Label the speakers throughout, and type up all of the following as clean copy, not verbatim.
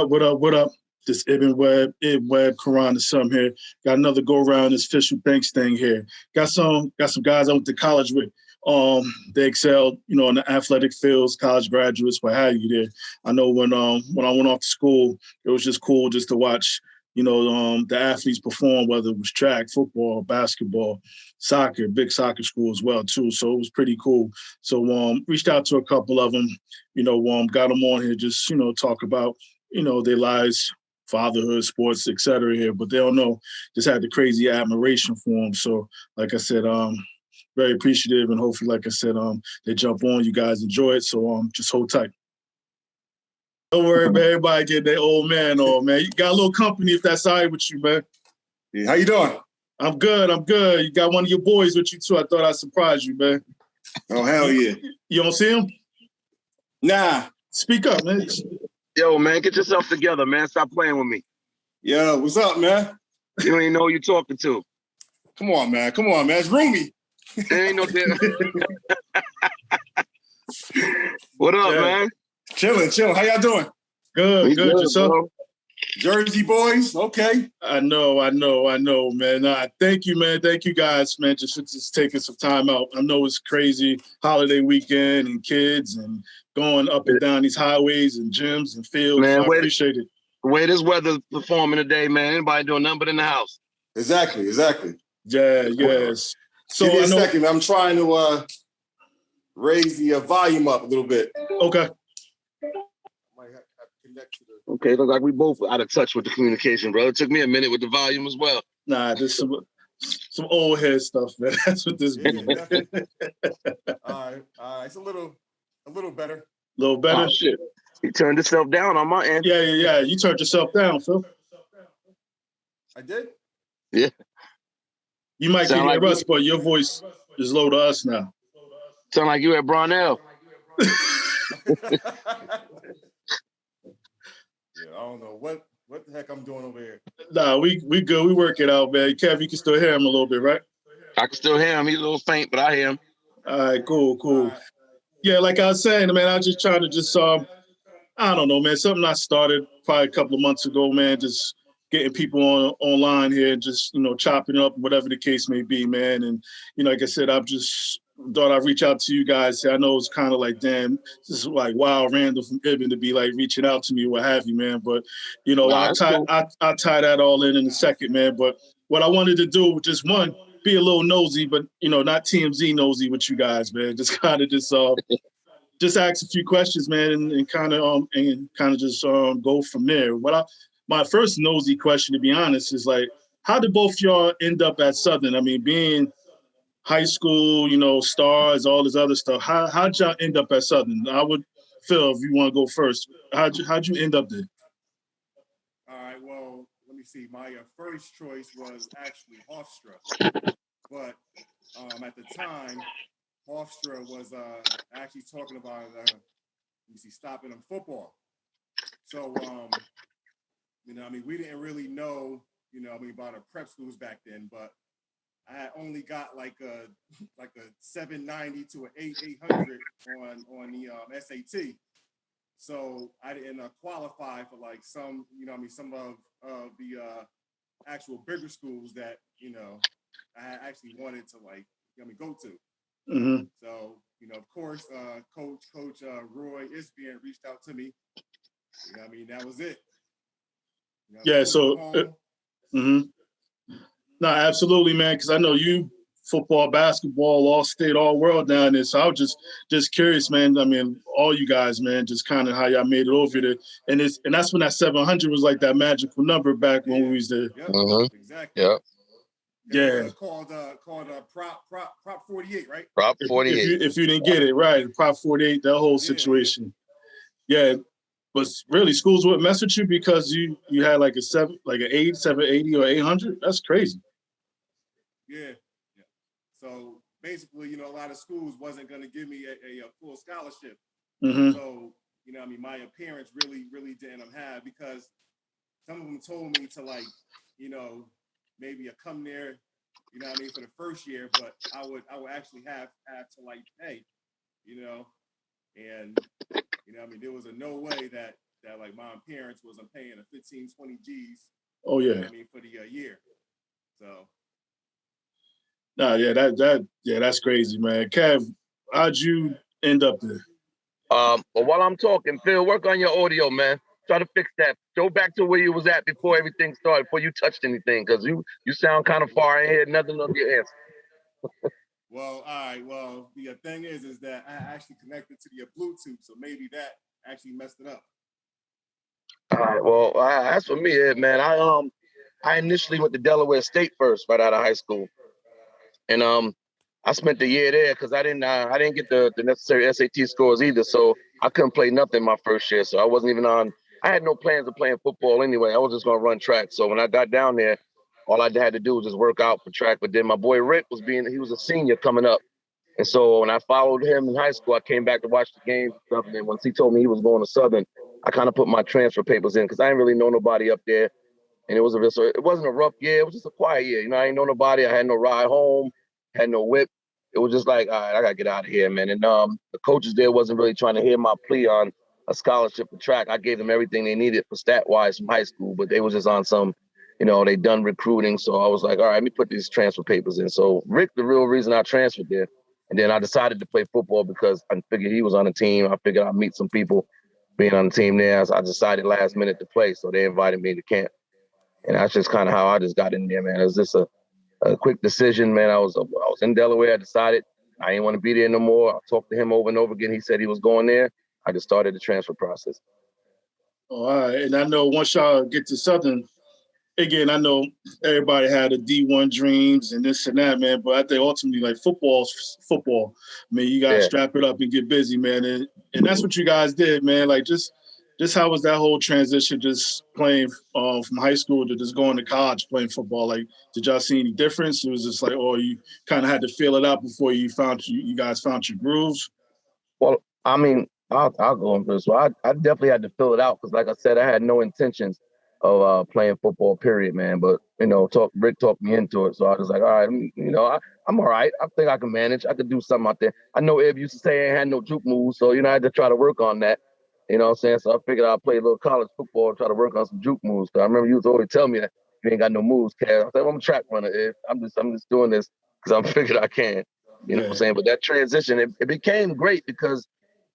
Speaker 1: up? What up? What up? This Ibn Webb, Quran, or something here. Got another go around this official thanks thing here. Got some guys I went to college with. They excelled, in the athletic fields, college graduates, what have you there. I know when I went off to school, it was just cool just to watch, the athletes perform, whether it was track, football, basketball, soccer, big soccer school as well too. So it was pretty cool. So reached out to a couple of them, got them on here, just, talk about, their lives, fatherhood, sports, etc. here, but they don't know, just had the crazy admiration for them. So like I said, very appreciative, and hopefully, like I said, they jump on, you guys enjoy it. So just hold tight. Don't worry about everybody getting their old man on, man. You got a little company if that's all right with you, man.
Speaker 2: Yeah, how you doing?
Speaker 1: I'm good. You got one of your boys with you too. I thought I'd surprise you, man.
Speaker 2: Oh, hell yeah.
Speaker 1: You don't see him?
Speaker 2: Nah.
Speaker 1: Speak up, man.
Speaker 3: Yo, man, get yourself together, man. Stop playing with me.
Speaker 2: Yo, what's up, man?
Speaker 3: You don't even know who you're talking to.
Speaker 2: Come on, man. It's Roomy.
Speaker 3: There ain't no damn. What up, man?
Speaker 2: Chilling. How y'all doing?
Speaker 1: Good. Yourself?
Speaker 3: Bro.
Speaker 2: Jersey boys, okay.
Speaker 1: I know, man. Thank you, man. Thank you guys, man, just taking some time out. I know it's crazy holiday weekend and kids and going up and down these highways and gyms and fields. Man, I appreciate it.
Speaker 3: The way this weather's performing today, man, anybody doing nothing but in the house.
Speaker 2: Exactly.
Speaker 1: Yeah, yes. So
Speaker 2: give me a second. I'm trying to raise the volume up a little bit.
Speaker 1: Okay.
Speaker 3: Okay, look like we both out of touch with the communication, bro. It took me a minute with the volume as well.
Speaker 1: Nah, there's some old head stuff, man. That's what this is.
Speaker 2: All right. It's a little better.
Speaker 1: A little better?
Speaker 3: Oh, shit. You turned yourself down on my end.
Speaker 1: Yeah. You turned yourself down, Phil.
Speaker 2: I did?
Speaker 1: Yeah. You might get like Russ, but your voice is low to us now.
Speaker 3: Sound like you at Brownell.
Speaker 2: I don't know what the heck I'm doing over here.
Speaker 1: Nah, we good. We work it out, man. Kev, you can still hear him a little bit, right?
Speaker 3: I can still hear him. He's a little faint, but I hear him.
Speaker 1: All right, cool. Right. Yeah, like I was saying, man, I was just trying to I don't know, man, something I started probably a couple of months ago, man, just getting people online here, just, chopping up, whatever the case may be, man. And, like I said, I've just thought I'd reach out to you guys. I know it's kind of like, damn, this is like wild random from Ibn to be like reaching out to me or what have you, man. But, I'll tie that all in a second, man. But what I wanted to do was just be a little nosy, but, not TMZ nosy with you guys, man. Just kind of just ask a few questions, man, and kind of just go from there. My first nosy question, to be honest, is like, how did both y'all end up at Southern? I mean, being high school, stars, all this other stuff. How'd y'all end up at Southern? I would, Phil, if you want to go first, how'd you end up there?
Speaker 2: All right, well, let me see. My first choice was actually Hofstra, but at the time, Hofstra was actually talking about stopping them football. So we didn't really know about our prep schools back then, but I had only got like a 790 to an 800 on the SAT. So I didn't qualify for like some of the actual bigger schools that I actually wanted to go to.
Speaker 1: Mm-hmm.
Speaker 2: So of course, Coach Roy Isbian reached out to me. That was it.
Speaker 1: Yeah. So. Mm-hmm. No, absolutely, man. Because I know you football, basketball, all state, all world down there. So I was just curious, man. I mean, all you guys, man, just kind of how y'all made it over there. And that's when that 700 was like that magical number back when we was there.
Speaker 2: Yep. Mm-hmm. Exactly.
Speaker 3: Yep.
Speaker 1: Yeah.
Speaker 2: Called Prop 48, right?
Speaker 3: Prop 48.
Speaker 1: If you didn't get it right, Prop 48, that whole situation. Yeah. But really, schools wouldn't mess with you because you had like an 780 or 800. That's crazy.
Speaker 2: Yeah. So basically, a lot of schools wasn't going to give me a full scholarship.
Speaker 1: Mm-hmm.
Speaker 2: So, my appearance really didn't have, because some of them told me to maybe come there, for the first year, but I would actually have to pay, and there was no way that that like my parents wasn't paying a 15, 20 G's.
Speaker 1: Oh yeah.
Speaker 2: You know I mean, for the year. So.
Speaker 1: Nah, that's crazy, man. Kev, how'd you end up there?
Speaker 3: But while I'm talking, Phil, work on your audio, man. Try to fix that. Go back to where you was at before everything started, before you touched anything, because you sound kind of far ahead. Nothing of your answer.
Speaker 2: Well, all right. Well, the thing is that I actually connected to the Bluetooth, so maybe that actually messed it up.
Speaker 3: All right. Well, as for me, man, I initially went to Delaware State first, right out of high school, and I spent the year there because I didn't get the necessary SAT scores either, so I couldn't play nothing my first year. So I wasn't even on. I had no plans of playing football anyway. I was just gonna run track. So when I got down there, all I had to do was just work out for track. But then my boy Rick he was a senior coming up. And so when I followed him in high school, I came back to watch the games and stuff. And then once he told me he was going to Southern, I kind of put my transfer papers in because I didn't really know nobody up there. And it wasn't a rough year. It was just a quiet year. You know, I didn't know nobody. I had no ride home, had no whip. It was just like, all right, I got to get out of here, man. And the coaches there wasn't really trying to hear my plea on a scholarship for track. I gave them everything they needed for stat-wise from high school, but they was just on some, they done recruiting. So I was like, all right, let me put these transfer papers in. So Rick, the real reason I transferred there. And then I decided to play football because I figured he was on the team. I figured I'd meet some people being on the team there. So I decided last minute to play. So they invited me to camp. And that's just kind of how I just got in there, man. It was just a quick decision, man. I was in Delaware. I decided I didn't want to be there no more. I talked to him over and over again. He said he was going there. I just started the transfer process.
Speaker 1: Oh, all right. And I know once y'all get to Southern, again, I know everybody had a D1 dreams and this and that, man. But I think ultimately, like football's football. I mean, you gotta strap it up and get busy, man. And that's what you guys did, man. Like just how was that whole transition? Just playing from high school to just going to college playing football. Like, did y'all see any difference? It was just like, oh, you kind of had to feel it out before you guys found your grooves.
Speaker 3: Well, I mean, I'll go on first. So I definitely had to fill it out because, like I said, I had no intentions of playing football, period, man. But Rick talked me into it, so I was like, all right, I'm all right. I think I can manage. I could do something out there. I know Eb used to say I ain't had no juke moves, so I had to try to work on that. You know what I'm saying? So I figured I'd play a little college football and try to work on some juke moves. Cause I remember you was always telling me that you ain't got no moves, Cass. I said, well, I'm a track runner, Eb. I'm just doing this because I figured I can. You know what I'm saying? But that transition, it became great because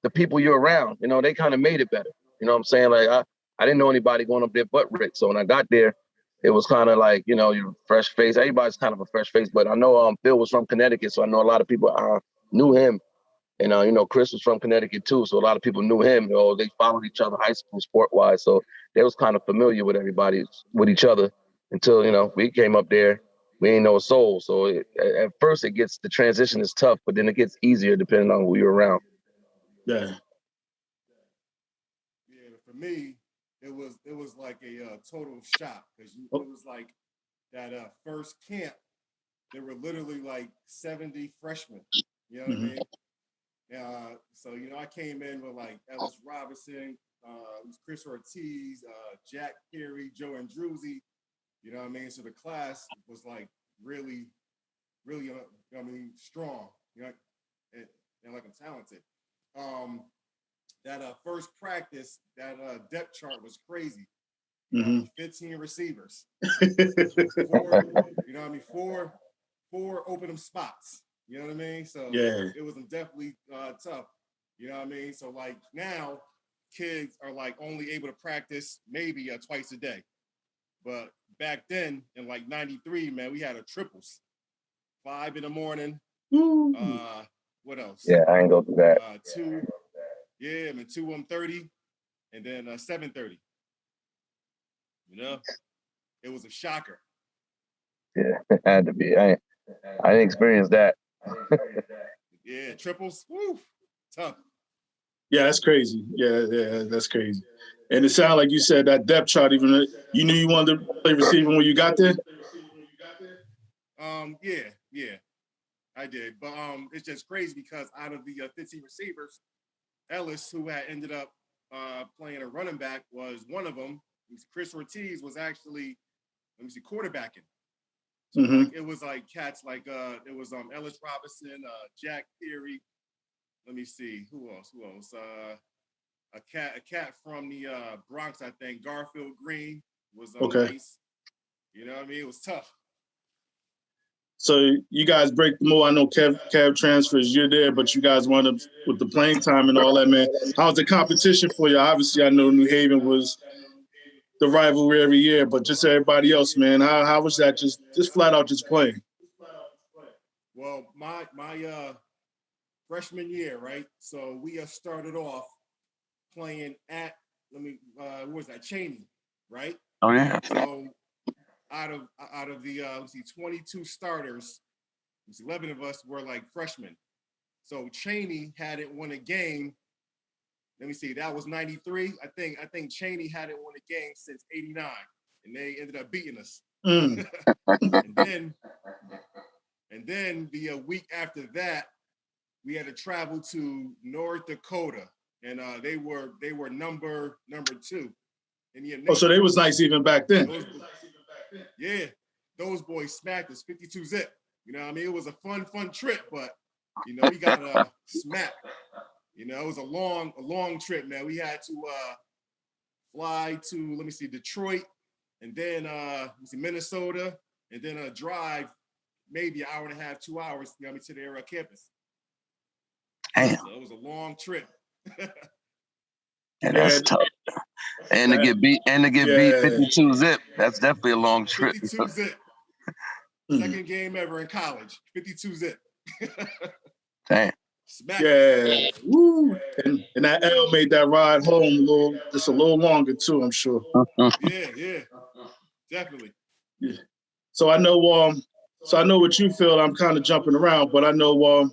Speaker 3: the people you're around, they kind of made it better. You know what I'm saying? Like I didn't know anybody going up there but Rick. So when I got there, it was kind of like, you're fresh face. Everybody's kind of a fresh face, but I know Phil was from Connecticut, so I know a lot of people knew him. And Chris was from Connecticut too, so a lot of people knew him. They followed each other high school sport wise, so they was kind of familiar with everybody, with each other until we came up there. We ain't know a soul. So at first the transition is tough, but then it gets easier depending on who you're around.
Speaker 1: Yeah.
Speaker 2: Yeah, for me, it was like a total shock because it was like that first camp. There were literally like 70 freshmen. You know what I mean? So I came in with like Ellis Robinson, Chris Ortiz, Jack Perry, Joe Andruzzi. You know what I mean? So the class was like really, really, strong. And like I'm talented. That first practice, that depth chart was crazy. 15 receivers. Four open spots. You know what I mean? So it was definitely tough. You know what I mean? So like now, kids are like only able to practice maybe twice a day. But back then, in like '93, man, we had a triples. 5 in the morning. What else?
Speaker 3: Yeah, I ain't go through that.
Speaker 2: 2 1:30, and then 7:30. It was a shocker.
Speaker 3: Yeah, it had to be. I didn't experience that.
Speaker 2: Yeah, triples. Woo, tough.
Speaker 1: Yeah, that's crazy. Yeah, that's crazy. And it sounded like you said that depth chart. Even you knew you wanted to play receiver when you got there.
Speaker 2: Yeah, I did. But it's just crazy because out of the 15 receivers, Ellis, who had ended up playing a running back, was one of them. Chris Ortiz was actually, quarterbacking. So like, it was like cats like it was Ellis Robinson, Jack Perry. Let me see who else. a cat from the Bronx, I think, Garfield Green was
Speaker 1: Okay.
Speaker 2: nice. You know what I mean? It was tough.
Speaker 1: So you guys break the mold. I know Kev transfers, you're there, but you guys wound up with the playing time and all that, man. How's the competition for you? Obviously, I know New Haven was the rivalry every year, but just everybody else, man, how was that? Just flat out just playing.
Speaker 2: Well, my freshman year, right? So we started off playing at what was that, Cheney, right?
Speaker 3: Oh yeah.
Speaker 2: So out of the 22 starters, 11 of us were like freshmen. So Cheney hadn't won a game. Let me see, that was 93. I think Cheney hadn't won a game since 89, and they ended up beating us.
Speaker 1: Mm.
Speaker 2: and then the week after that, we had to travel to North Dakota, and they were number 2.
Speaker 1: Oh, so they was nice even back then.
Speaker 2: Those boys smacked us 52 zip. You know what I mean? It was a fun trip, but you know, we got smacked. You know, it was a long trip, man. We had to fly to, Detroit, and then Minnesota, and then drive maybe an hour and a half, 2 hours, to their campus.
Speaker 3: Damn.
Speaker 2: So it was a long trip.
Speaker 3: And that's tough. And to get beat 52 zip, that's definitely a long trip.
Speaker 2: 52 zip. Second game ever in college, 52 zip.
Speaker 3: Damn.
Speaker 2: Smack.
Speaker 1: Yeah. Woo. And that L made that ride home a little longer too, I'm sure.
Speaker 2: Yeah. Definitely.
Speaker 1: Yeah. So I know what you feel. I'm kind of jumping around, but I know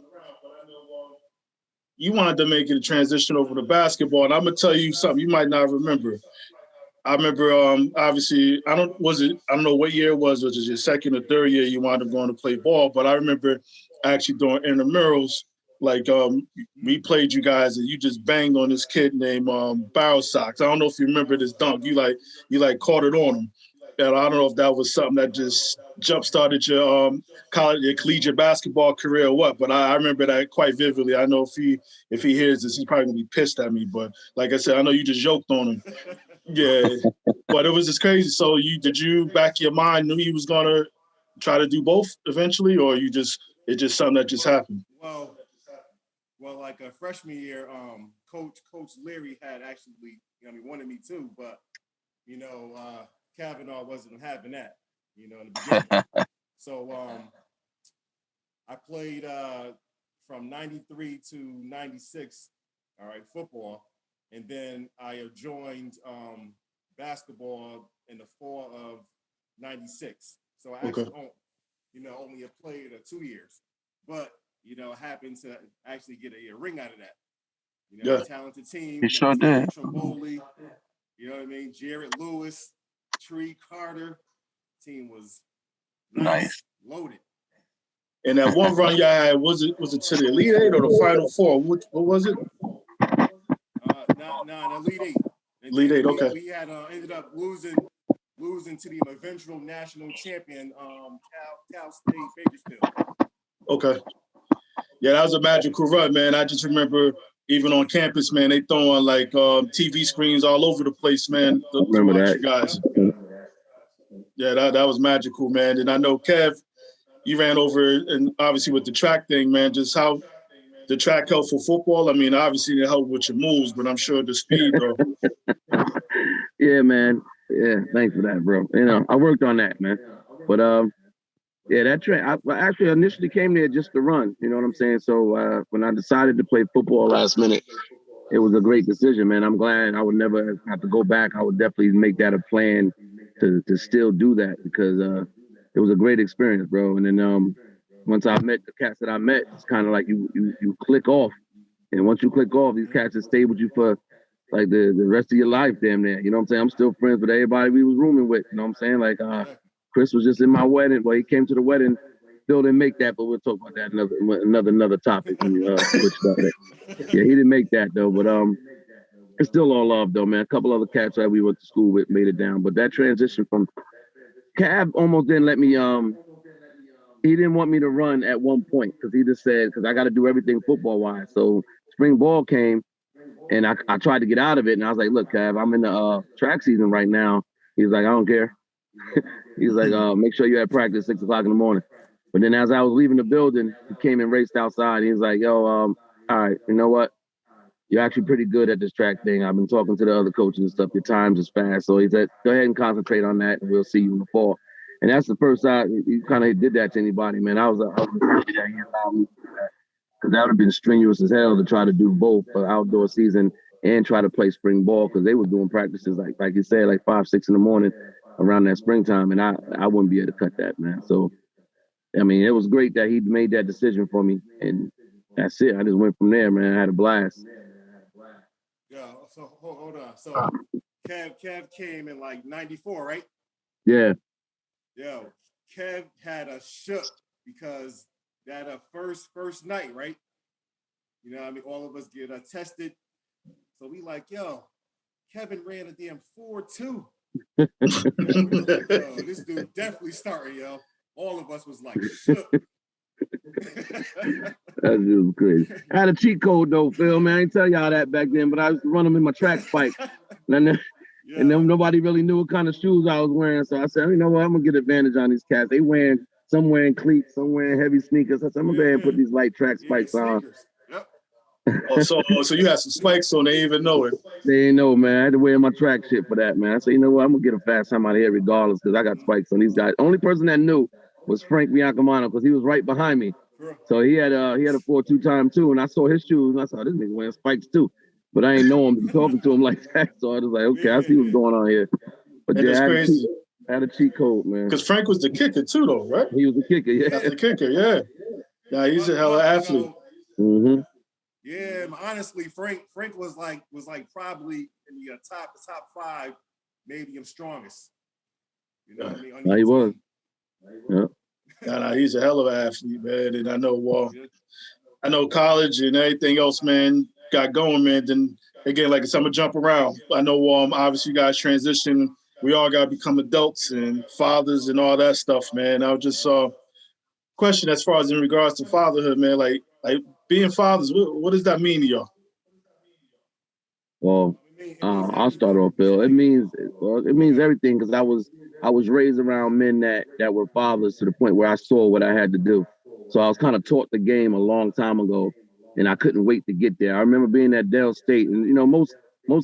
Speaker 1: you wanted to make it a transition over to basketball, and I'm gonna tell you something you might not remember. I remember, obviously, I don't know what year it was it your second or third year you wound up going to play ball, but I remember actually doing intramurals, like we played you guys and you just banged on this kid named Barrel Socks. I don't know if you remember this dunk. You caught it on him. And I don't know if that was something that just jump-started your collegiate basketball career or what, but I remember that quite vividly. I know if he hears this, he's probably gonna be pissed at me. But like I said, I know you just joked on him. Yeah, but it was just crazy. So did you back of your mind knew you was gonna try to do both eventually, or it's just something that just happened?
Speaker 2: Well, like a freshman year, Coach Leary had actually, wanted me too, but Kavanaugh wasn't having that, in the beginning. So I played from 93 to 96, all right, football. And then I joined basketball in the fall of 96. So I actually, only have played 2 years. But, happened to actually get a ring out of that. A talented team.
Speaker 3: You sure did.
Speaker 2: Tremboli, you know what I mean? Jared Lewis, Tree Carter. Team was nice. Loaded.
Speaker 1: And that one run y'all had, was it to the Elite Eight or the Final Four? What was it?
Speaker 2: No, Elite Eight.
Speaker 1: Elite Eight, okay.
Speaker 2: We had ended up losing to the eventual national champion, Cal State Bakersfield.
Speaker 1: Okay. Yeah, that was a magical run, man. I just remember even on campus, man, they throwing like TV screens all over the place, man.
Speaker 3: Remember that,
Speaker 1: you guys. Yeah, that was magical, man. And I know Kev, you ran over, and obviously with the track thing, man, just how the track helped for football. I mean, obviously it helped with your moves, but I'm sure the speed, though.
Speaker 3: Yeah, man. Yeah, thanks for that, bro. I worked on that, man. But yeah, that track. I actually initially came there just to run. You know what I'm saying? So when I decided to play football last minute, it was a great decision, man. I'm glad I would never have to go back. I would definitely make that a plan to still do that because it was a great experience, bro. And then once I met the cats that I met, it's kind of like you click off, and once you click off, these cats will stay with you for like the rest of your life, damn near. You know what I'm saying? I'm still friends with everybody we was rooming with. You know what I'm saying? Like Chris was just in my wedding. Well, he came to the wedding. Still didn't make that, but we'll talk about that another topic when you switch about that. Yeah, he didn't make that though, but it's still all love though, man. A couple other cats that we went to school with made it down, but that transition from Cav almost didn't let me. He didn't want me to run at one point because he just said because I got to do everything football wise. So spring ball came, And I tried to get out of it, and I was like, look, Kev, I'm in the track season right now. He's like, I don't care. He's like, make sure you at practice 6 o'clock in the morning. But then as I was leaving the building, he came and raced outside. He was like, yo, all right, you know what? You're actually pretty good at this track thing. I've been talking to the other coaches and stuff. Your times is fast. So he said, go ahead and concentrate on that, and we'll see you in the fall. And that's the first time he kind of did that to anybody, man. I was happy that he allowed me to do that, because that would have been strenuous as hell to try to do both for outdoor season and try to play spring ball, because they were doing practices like you said, like 5, 6 in the morning around that springtime, and I wouldn't be able to cut that, man. So I mean, it was great that he made that decision for me, and that's it. I just went from there, man. I had a blast.
Speaker 2: Yeah. So hold on. So Kev came in like '94, right?
Speaker 3: Yeah.
Speaker 2: Yo, Kev had a shook because that first night, right? You know what I mean? All of us get tested. So we like, yo, Kevin ran a damn 4.2. You know, we like, yo, this dude definitely starting, yo. All of us was like, shook.
Speaker 3: That was crazy. I had a cheat code though, Phil, man. I didn't tell y'all that back then, but I used to run them in my track spike. And then nobody really knew what kind of shoes I was wearing. So I said, you know what, I'm gonna get advantage on these cats. Some wearing cleats, some wearing heavy sneakers. I said, I'm gonna go ahead and put these light track spikes on.
Speaker 2: Yep.
Speaker 1: So you had some spikes on, they didn't even know it.
Speaker 3: They didn't know, man. I had to wear my track shit for that, man. I said, you know what, I'm gonna get a fast time out of here regardless, because I got spikes on these guys. Only person that knew was Frank Biancamano, because he was right behind me. So he had a 4.2 time too, and I saw his shoes, and I saw this nigga wearing spikes too. But I ain't know him talking to him like that. So I was like, okay, I see what's going on here. But yeah, I had a cheat code, man.
Speaker 1: Because Frank was the kicker too, though, right?
Speaker 3: He was the kicker, yeah.
Speaker 1: That's the kicker, yeah. Yeah, he's a hell of an athlete.
Speaker 3: Mm-hmm.
Speaker 2: Yeah, honestly, Frank was like probably in the top 5, maybe his strongest. You know what I mean?
Speaker 3: He was. Yeah.
Speaker 1: Nah, he's a hell of an athlete, man. And I know college and everything else, man, got going, man. Then again, like I said, I'm gonna jump around. I know obviously you guys transition. We all gotta become adults and fathers and all that stuff, man. I was just question as far as in regards to fatherhood, man, like being fathers, what does that mean to y'all?
Speaker 3: Well, I'll start off, Bill. It means everything, because I was raised around men that were fathers to the point where I saw what I had to do. So I was kind of taught the game a long time ago, and I couldn't wait to get there. I remember being at Dell State, and you know, most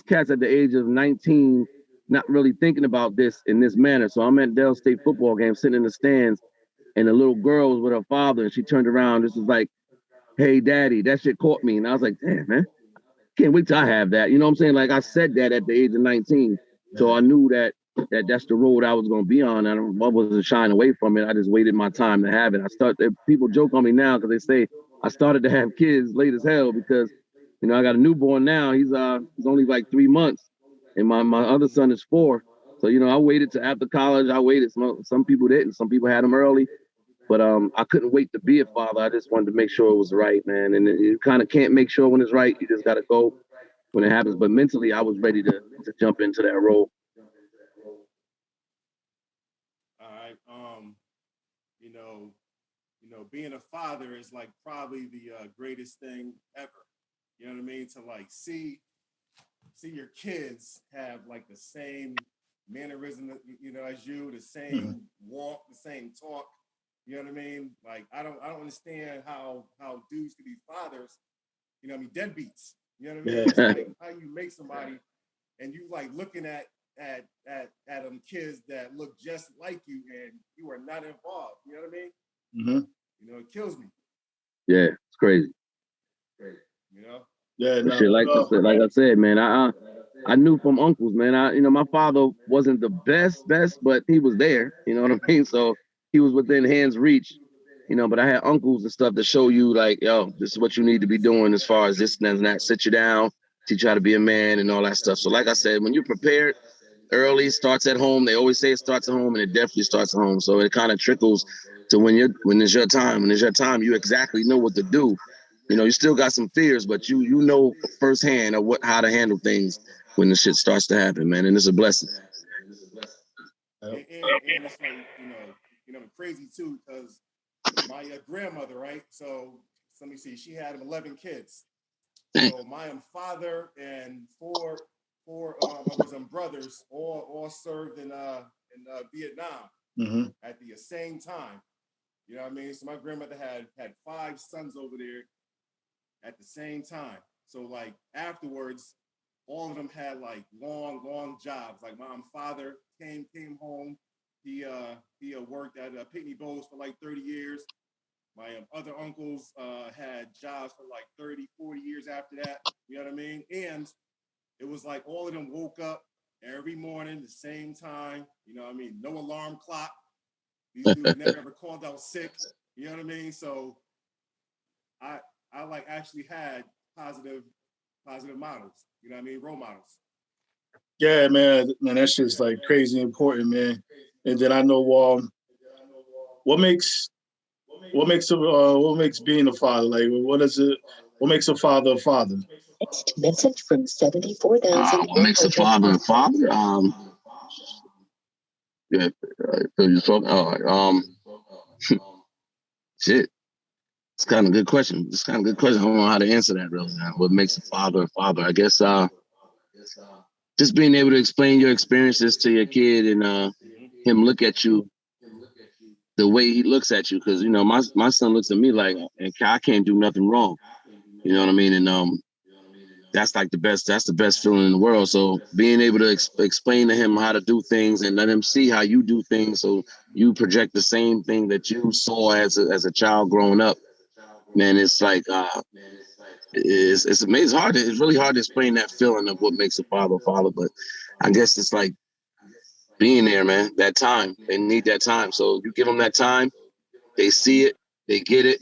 Speaker 3: cats at the age of 19 not really thinking about this in this manner. So I'm at Dell State football game, sitting in the stands, and the little girl was with her father, and she turned around. This was like, hey, daddy. That shit caught me, and I was like, damn, man. Can't wait till I have that. You know what I'm saying? Like I said that at the age of 19. So I knew that's the road I was going to be on. I wasn't shying away from it. I just waited my time to have it. People joke on me now because they say I started to have kids late as hell, because, you know, I got a newborn now. He's only like 3 months, and my other son is 4. So, you know, I waited to after college. I waited. Some people didn't. Some people had them early. But I couldn't wait to be a father. I just wanted to make sure it was right, man. And you kind of can't make sure when it's right. You just got to go when it happens. But mentally, I was ready to jump into that role.
Speaker 2: All right. You know, being a father is like probably the greatest thing ever. You know what I mean? To like see your kids have like the same mannerism, you know, as you, the same walk, the same talk. You know what I mean? Like I don't understand how dudes can be fathers. You know what I mean? Deadbeats. You know what I mean? It's like how you make somebody, and you like looking at kids that look just like you, and you are not involved. You know what I mean?
Speaker 1: Mm-hmm.
Speaker 2: You know, it kills me.
Speaker 3: Yeah, it's crazy.
Speaker 2: You know?
Speaker 1: Yeah, no,
Speaker 3: shit, like I said, man, I knew from uncles, man. You know, my father wasn't the best, but he was there. You know what I mean? So he was within hand's reach. You know, but I had uncles and stuff to show you, like, yo, this is what you need to be doing as far as this and that. Sit you down, teach you how to be a man and all that stuff. So, like I said, when you're prepared early, starts at home. They always say it starts at home, and it definitely starts at home. So it kind of trickles to when it's your time. When it's your time, you exactly know what to do. You know, you still got some fears, but you know firsthand of how to handle things when the shit starts to happen, man. And it's a blessing.
Speaker 2: And it's like, you know, crazy too, because my grandmother, right? So let me see, she had 11 kids. So my father and four of his brothers all served in Vietnam at the same time. You know what I mean? So my grandmother had 5 sons over there at the same time. So like afterwards, all of them had like long jobs. Like my father came home. He worked at Pitney Bowes for like 30 years. My other uncles had jobs for like 30, 40 years after that. You know what I mean? And it was like all of them woke up every morning, the same time. You know what I mean? No alarm clock. These dudes never ever called out sick. You know what I mean? So I like actually had positive models. You know what I mean? Role models.
Speaker 1: Yeah, man, that shit's like crazy important, man. And then I know what makes being a father like? What makes a father a father?
Speaker 4: Next message from 74,000.
Speaker 3: What makes a father a father? Yeah, so you talk. Shit. It's kind of a good question. I don't know how to answer that really, man. What makes a father a father? I guess just being able to explain your experiences to your kid and him look at you the way he looks at you. Because, you know, my son looks at me like, I can't do nothing wrong. You know what I mean? And that's like that's the best feeling in the world. So being able to explain to him how to do things and let him see how you do things, so you project the same thing that you saw as a child growing up, man, it's like it's amazing. It's really hard to explain that feeling of what makes a father a father. But I guess it's like being there, man. That time, they need that time. So you give them that time, they see it, they get it,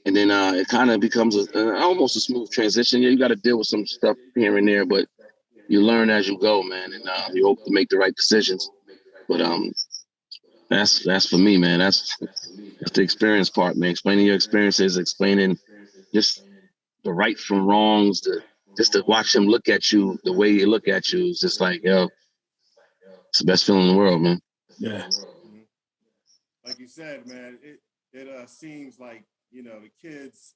Speaker 3: and then it kind of becomes almost a smooth transition. Yeah, you got to deal with some stuff here and there, but you learn as you go, man, and you hope to make the right decisions. But that's for me, man. That's the experience part, man. Explaining your experiences, explaining just the right from wrongs, just to watch him look at you the way he look at you. It's just like, yo, it's the best feeling in the world, man.
Speaker 1: Yeah.
Speaker 2: Like you said, man, it seems like, you know, the kids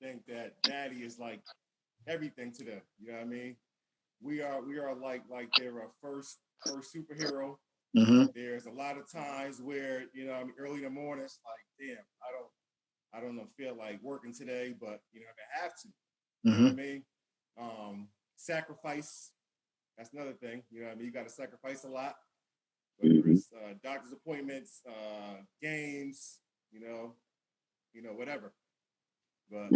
Speaker 2: think that daddy is like everything to them. You know what I mean? We are like their first superhero.
Speaker 1: Mm-hmm.
Speaker 2: There's a lot of times where, you know, I mean, early in the morning, it's like, damn, I don't feel like working today, but you know, I have to. You know what I mean? Sacrifice. That's another thing. You know what I mean? You got to sacrifice a lot. Whether it's doctor's appointments, games, you know, whatever. But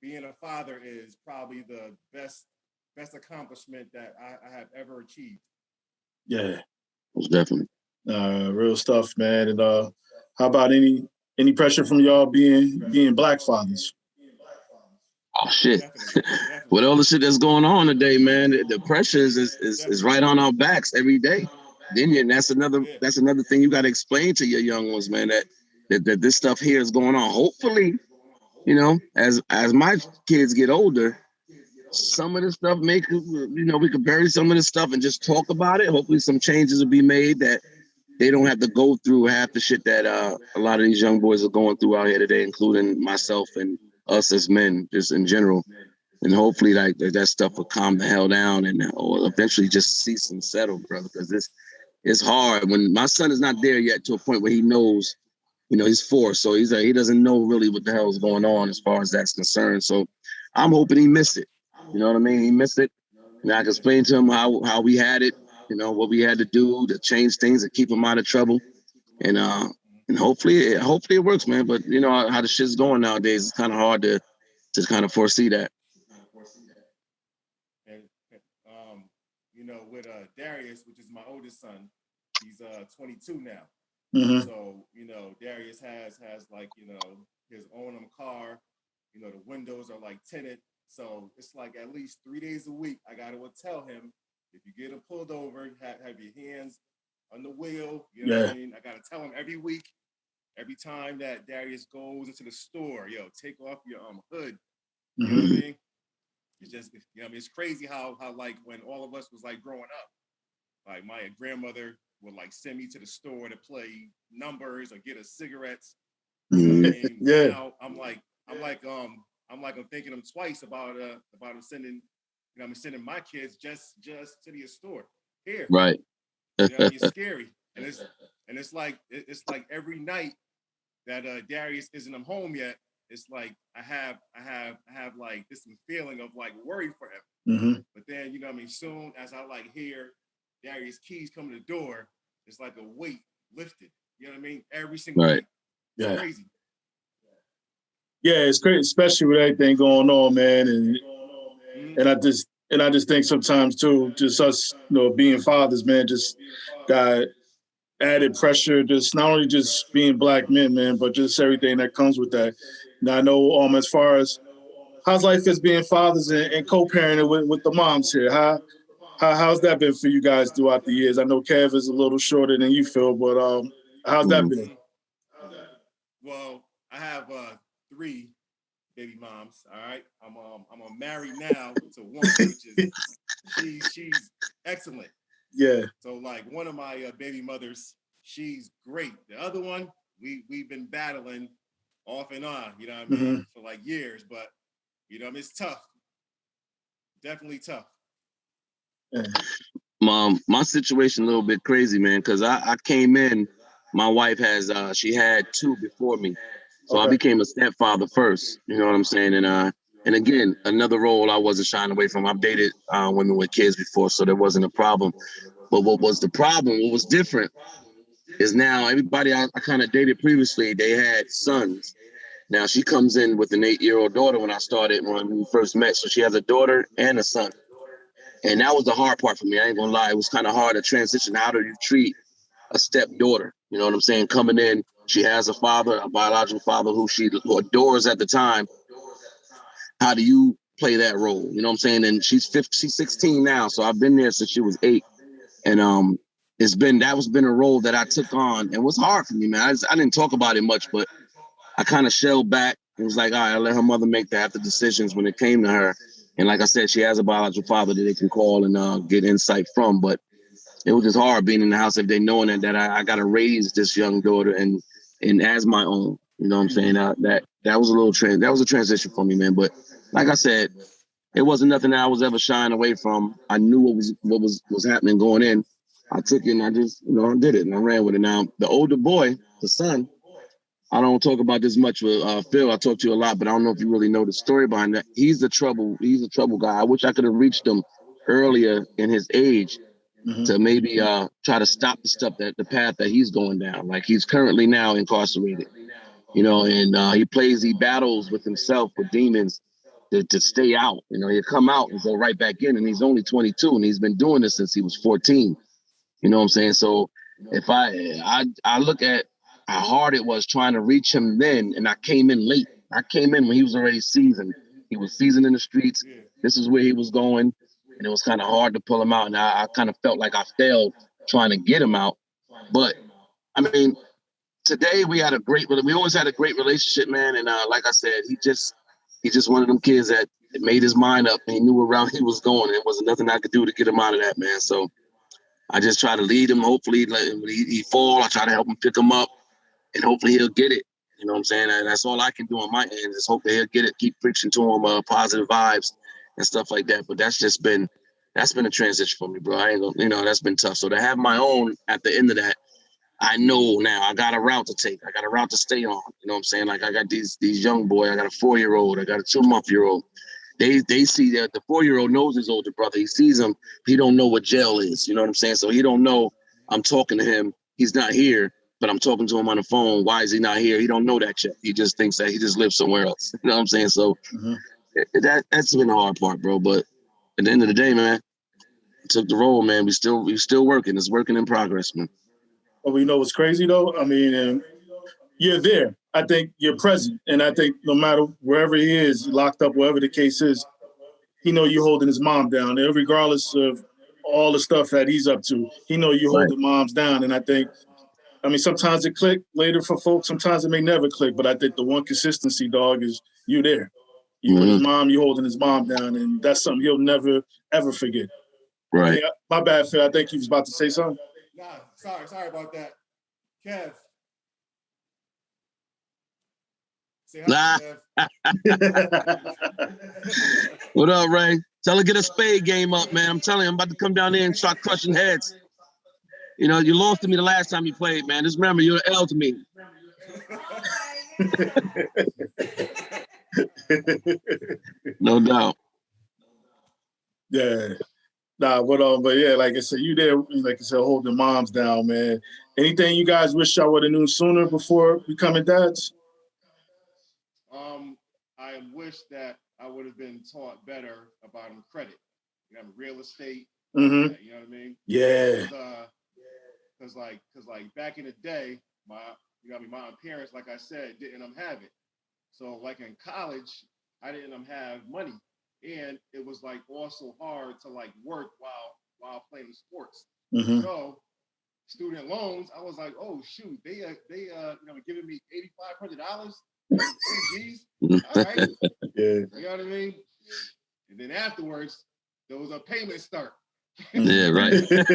Speaker 2: being a father is probably the best accomplishment that I have ever achieved.
Speaker 1: Yeah.
Speaker 3: Most definitely.
Speaker 1: Real stuff, man. And how about any pressure from y'all being black fathers?
Speaker 3: Oh shit!
Speaker 2: Definitely.
Speaker 3: With all the shit that's going on today, man, the pressure is right on our backs every day. Then that's another thing you got to explain to your young ones, man. That this stuff here is going on. Hopefully, you know, as my kids get older, some of this stuff we could bury some of this stuff and just talk about it. Hopefully, some changes will be made that they don't have to go through half the shit that a lot of these young boys are going through out here today, including myself and us as men, just in general. And hopefully, like that stuff will calm the hell down and or eventually just cease and settle, brother. Because it's hard when my son is not there yet to a point where he knows, you know, he's 4, so he doesn't know really what the hell is going on as far as that's concerned. So I'm hoping he missed it. You know what I mean? He missed it, and I can explain to him how we had it. You know what we had to do to change things and keep him out of trouble, and hopefully it works, man. But you know how the shit's going nowadays. It's kind of hard to kind of foresee that.
Speaker 2: And you know, with Darius, which is my oldest son, he's 22 now.
Speaker 1: Mm-hmm.
Speaker 2: So you know, Darius has like, you know, his own car. You know, the windows are like tinted. So it's like at least 3 days a week, I gotta tell him, if you get him pulled over, have your hands on the wheel. You know what I mean? I gotta tell him every week, every time that Darius goes into the store, yo, take off your hood. You know what I mean? It's just, you know, I mean, it's crazy how like when all of us was like growing up, like my grandmother would like send me to the store to play numbers or get us cigarettes. You know what I mean?
Speaker 1: Yeah.
Speaker 2: Now I'm like, I'm thinking them twice about them sending, sending my kids just to the store here.
Speaker 3: Right.
Speaker 2: It's scary, and it's like every night that Darius isn't home yet. It's like I have like this feeling of like worry for him.
Speaker 1: Mm-hmm.
Speaker 2: But then soon as I like hear Darius' keys come to the door, it's like a weight lifted. You know what I mean? Every single night. It's crazy.
Speaker 1: Yeah, it's great, especially with everything going on, man. And I just think sometimes too, just us, being fathers, man, just got added pressure, just not only just being Black men, man, but just everything that comes with that. Now I know as far as how's life as being fathers and co-parenting with the moms here. How's that been for you guys throughout the years? I know Kev is a little shorter than you feel, but how's that been?
Speaker 2: Well, I have 3 baby moms. All right, I'm married now to one, which is she's excellent.
Speaker 1: Yeah.
Speaker 2: So like one of my baby mothers, she's great. The other one, we've been battling off and on, you know what I mean, for like years. But it's tough. Definitely tough.
Speaker 3: My situation a little bit crazy, man, because I came in. My wife she had 2 before me, so I became a stepfather first. You know what I'm saying? And again, another role I wasn't shying away from. I've dated women with kids before, so there wasn't a problem. But what was the problem? What was different is now everybody I kind of dated previously, they had sons. Now she comes in with an 8-year-old daughter when we first met. So she has a daughter and a son. And that was the hard part for me. I ain't gonna lie. It was kind of hard to transition. How do you treat a stepdaughter? You know what I'm saying? Coming in, she has a father, a biological father who she adores at the time. How do you play that role? You know what I'm saying? And she's 16 now. So I've been there since she was 8. And that was been a role that I took on. And it was hard for me, man. I didn't talk about it much, but I kind of shelled back. It was like, all right, I let her mother make the after decisions when it came to her. And like I said, she has a biological father that they can call and get insight from. But it was just hard being in the house if they knowing that I got to raise this young daughter and as my own. You know what I'm saying? That was a little that was a transition for me, man. But like I said, it wasn't nothing that I was ever shying away from. I knew what was happening going in. I took it and I just, I did it and I ran with it. Now, the older boy, the son, I don't talk about this much with Phil. I talk to you a lot, but I don't know if you really know the story behind that. He's a trouble guy. I wish I could have reached him earlier in his age to maybe try to stop the path that he's going down. Like he's currently now incarcerated, and he battles with himself, with demons to stay out. He'll come out and go right back in, and he's only 22 and he's been doing this since he was 14. You know what I'm saying? So if I look at how hard it was trying to reach him then, and I came in late. I came in when he was already seasoned. He was seasoned in the streets. This is where he was going, and it was kind of hard to pull him out. And I kind of felt like I failed trying to get him out. But I mean, today we always had a great relationship, man. And like I said, he's just one of them kids that made his mind up and he knew where around he was going. And there wasn't nothing I could do to get him out of that, man. So I just try to lead him. Hopefully, when he fall, I try to help him pick him up, and hopefully he'll get it. You know what I'm saying? And that's all I can do on my end is hope that he'll get it. Keep preaching to him positive vibes and stuff like that. But that's been a transition for me, bro. I ain't gonna, that's been tough. So to have my own at the end of that, I know now I got a route to take. I got a route to stay on. You know what I'm saying? Like I got these young boys. I got a 4-year-old. I got a 2-month-old. They see that the 4-year-old knows his older brother. He sees him. He don't know what jail is. You know what I'm saying? So he don't know I'm talking to him. He's not here, but I'm talking to him on the phone. Why is he not here? He don't know that yet. He just thinks that he just lives somewhere else. You know what I'm saying? So that's been the hard part, bro. But at the end of the day, man, I took the role, man. We still working. It's working in progress, man.
Speaker 1: Well, you know what's crazy though? I mean, you're there. I think you're present. And I think no matter wherever he is, locked up, wherever the case is, he know you holding his mom down. And regardless of all the stuff that he's up to, he know you holding moms down. And I think, sometimes it click later for folks. Sometimes it may never click. But I think the one consistency, dog, is you there. You with his mom, you holding his mom down. And that's something he'll never, ever forget.
Speaker 3: Right.
Speaker 1: Hey, my bad, Phil. I think he was about to say something.
Speaker 2: Nah, sorry about that. Kev. Say hi, Dev.
Speaker 3: What up, Ray? Tell her get a spade game up, man. I'm telling you, I'm about to come down there and start crushing heads. You know, you lost to me the last time you played, man. Just remember, you're an L to me. No doubt.
Speaker 1: Yeah. Nah, but yeah, like I said, you there, like I said, holding moms down, man. Anything you guys wish y'all would have known sooner before becoming dads?
Speaker 2: I wish that I would have been taught better about credit, real estate.
Speaker 1: Mm-hmm.
Speaker 2: You know what I mean?
Speaker 1: Yeah.
Speaker 2: Cause like back in the day, my parents, like I said, didn't have it. So like in college, I didn't have money, and it was like also hard to like work while playing sports.
Speaker 1: Mm-hmm.
Speaker 2: So student loans, I was like, oh shoot, they giving me $8,500 G's. All right,
Speaker 1: Yeah.
Speaker 2: you know what I mean? And then afterwards, those payments start.
Speaker 3: Yeah, right. Gotta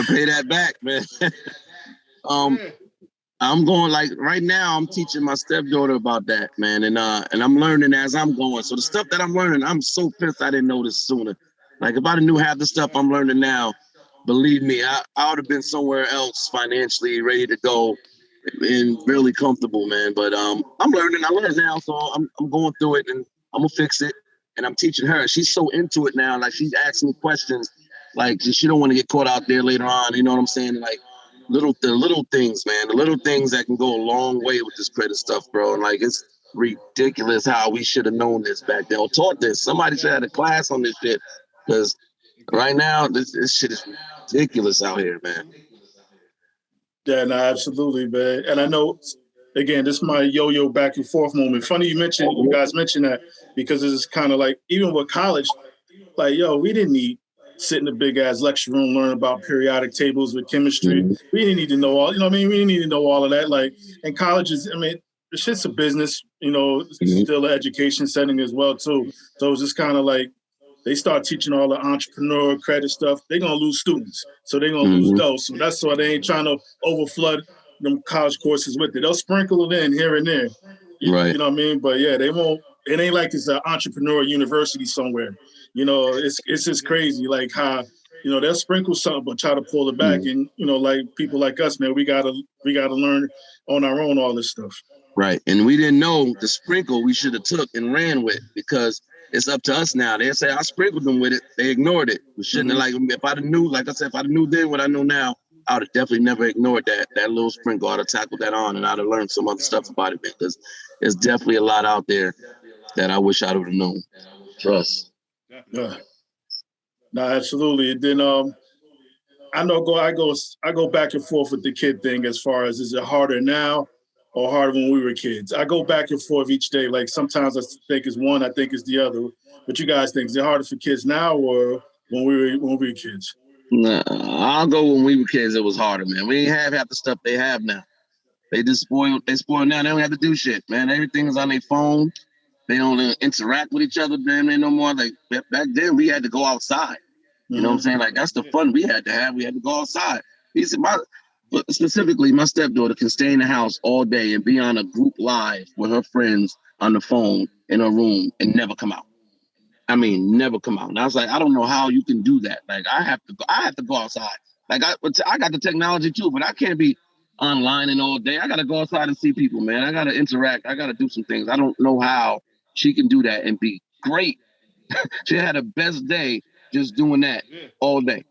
Speaker 3: pay that back, man.
Speaker 2: Yeah.
Speaker 3: I'm going like right now. I'm teaching my stepdaughter about that, man, and I'm learning as I'm going. So the stuff that I'm learning, I'm so pissed I didn't know this sooner. Like if I knew half the stuff I'm learning now, believe me, I would have been somewhere else financially, ready to go, and really comfortable, man. But I'm learning. I learn now, so I'm going through it, and I'm gonna fix it. And I'm teaching her. She's so into it now. Like she's asking me questions. Like she don't want to get caught out there later on. You know what I'm saying? Like the little things, man. The little things that can go a long way with this credit stuff, bro. And like it's ridiculous how we should have known this back then or taught this. Somebody should have had a class on this shit. Because right now, this shit is ridiculous out here, man.
Speaker 1: Yeah, no, absolutely, man. And I know, again, this is my yo-yo back and forth moment. Funny you guys mentioned that because it's kind of like, even with college, like, yo, we didn't need sit in the big ass lecture room, learn about periodic tables with chemistry.
Speaker 3: Mm-hmm.
Speaker 1: We didn't need to know all, you know what I mean? We didn't need to know all of that. Like, in colleges, I mean, the shit's a business, you know,
Speaker 3: Mm-hmm.
Speaker 1: still an education setting as well, too. So it's just kind of like, they start teaching all the entrepreneur credit stuff, they're gonna lose students. So they're gonna lose those. So that's why they ain't trying to overflood them college courses with it. They'll sprinkle it in here and there.
Speaker 3: Right.
Speaker 1: You know what I mean? But yeah, they won't. It ain't like it's an entrepreneur university somewhere. You know, it's just crazy like how, you know, they'll sprinkle something but try to pull it back. And, you know, like people like us, man, we gotta learn on our own all this stuff.
Speaker 3: Right. And we didn't know the sprinkle we should have took and ran with, because it's up to us now. They say I sprinkled them with it. They ignored it. We shouldn't have, like, if I'd have knew, like I said, if I'd have knew then what I know now, I would have definitely never ignored that little sprinkle. I'd have tackled that on, and I'd have learned some other stuff about it, because there's definitely a lot out there that I wish I would have known. Trust.
Speaker 1: Yeah. No, absolutely. And then I go back and forth with the kid thing as far as, is it harder now or harder when we were kids? I go back and forth each day. Like sometimes I think it's one, I think it's the other. But you guys think, is it harder for kids now or when we were kids?
Speaker 3: Nah, I'll go when we were kids. It was harder, man. We ain't have half the stuff they have now. They just spoiled. They spoiled now. They don't have to do shit, man. Everything is on their phone. They don't interact with each other, damn near no more. Like back then, we had to go outside. You know what I'm saying? Like that's the fun we had to have. We had to go outside. Specifically, my stepdaughter can stay in the house all day and be on a group live with her friends on the phone in her room and never come out. I mean, never come out. And I was like, I don't know how you can do that. Like I have to go outside. Like I got the technology too, but I can't be online and all day. I got to go outside and see people, man. I got to interact. I got to do some things. I don't know how she can do that and be great. She had her best day just doing that all day.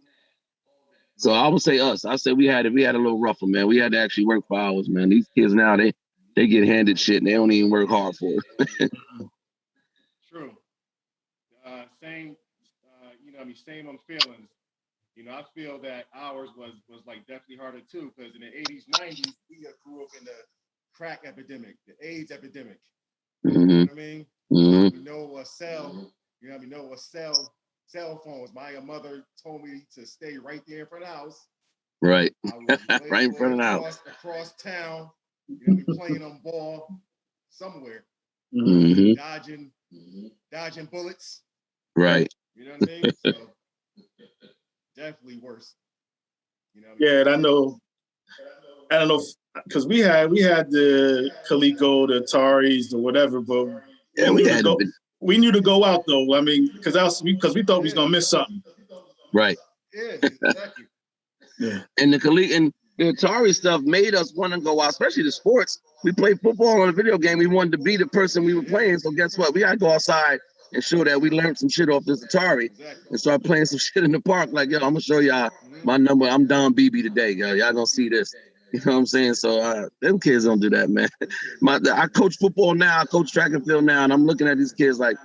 Speaker 3: So I would say us. I said we had a little rougher, man. We had to actually work for hours, man. These kids now, they get handed shit and they don't even work hard for it.
Speaker 2: True. Same, same on feelings. You know, I feel that ours was like definitely harder too, because in the 80s, 90s, we grew up in the crack epidemic, the AIDS epidemic. You know what I mean? We know what cell phones. My mother told me to stay right there in front of the house.
Speaker 3: Right.
Speaker 2: I was
Speaker 3: right in front of the house.
Speaker 2: Across town, playing on ball somewhere. Dodging bullets.
Speaker 3: Right.
Speaker 2: You know what I mean? So definitely worse.
Speaker 1: Yeah, and I know I don't know because we had the Coleco, the Ataris, the whatever, but
Speaker 3: Yeah,
Speaker 1: we knew to go out though. I mean, because we thought we was gonna miss something.
Speaker 3: Right.
Speaker 2: Yeah, exactly.
Speaker 1: Yeah.
Speaker 3: And the Atari stuff made us want to go out, especially the sports. We played football on a video game. We wanted to be the person we were playing. So guess what? We got to go outside and show that we learned some shit off this Atari and start playing some shit in the park. Like, yo, I'm gonna show y'all my number. I'm Don BB today, y'all. Y'all gonna see this. You know what I'm saying? So them kids don't do that, man. I coach football now. I coach track and field now, and I'm looking at these kids like,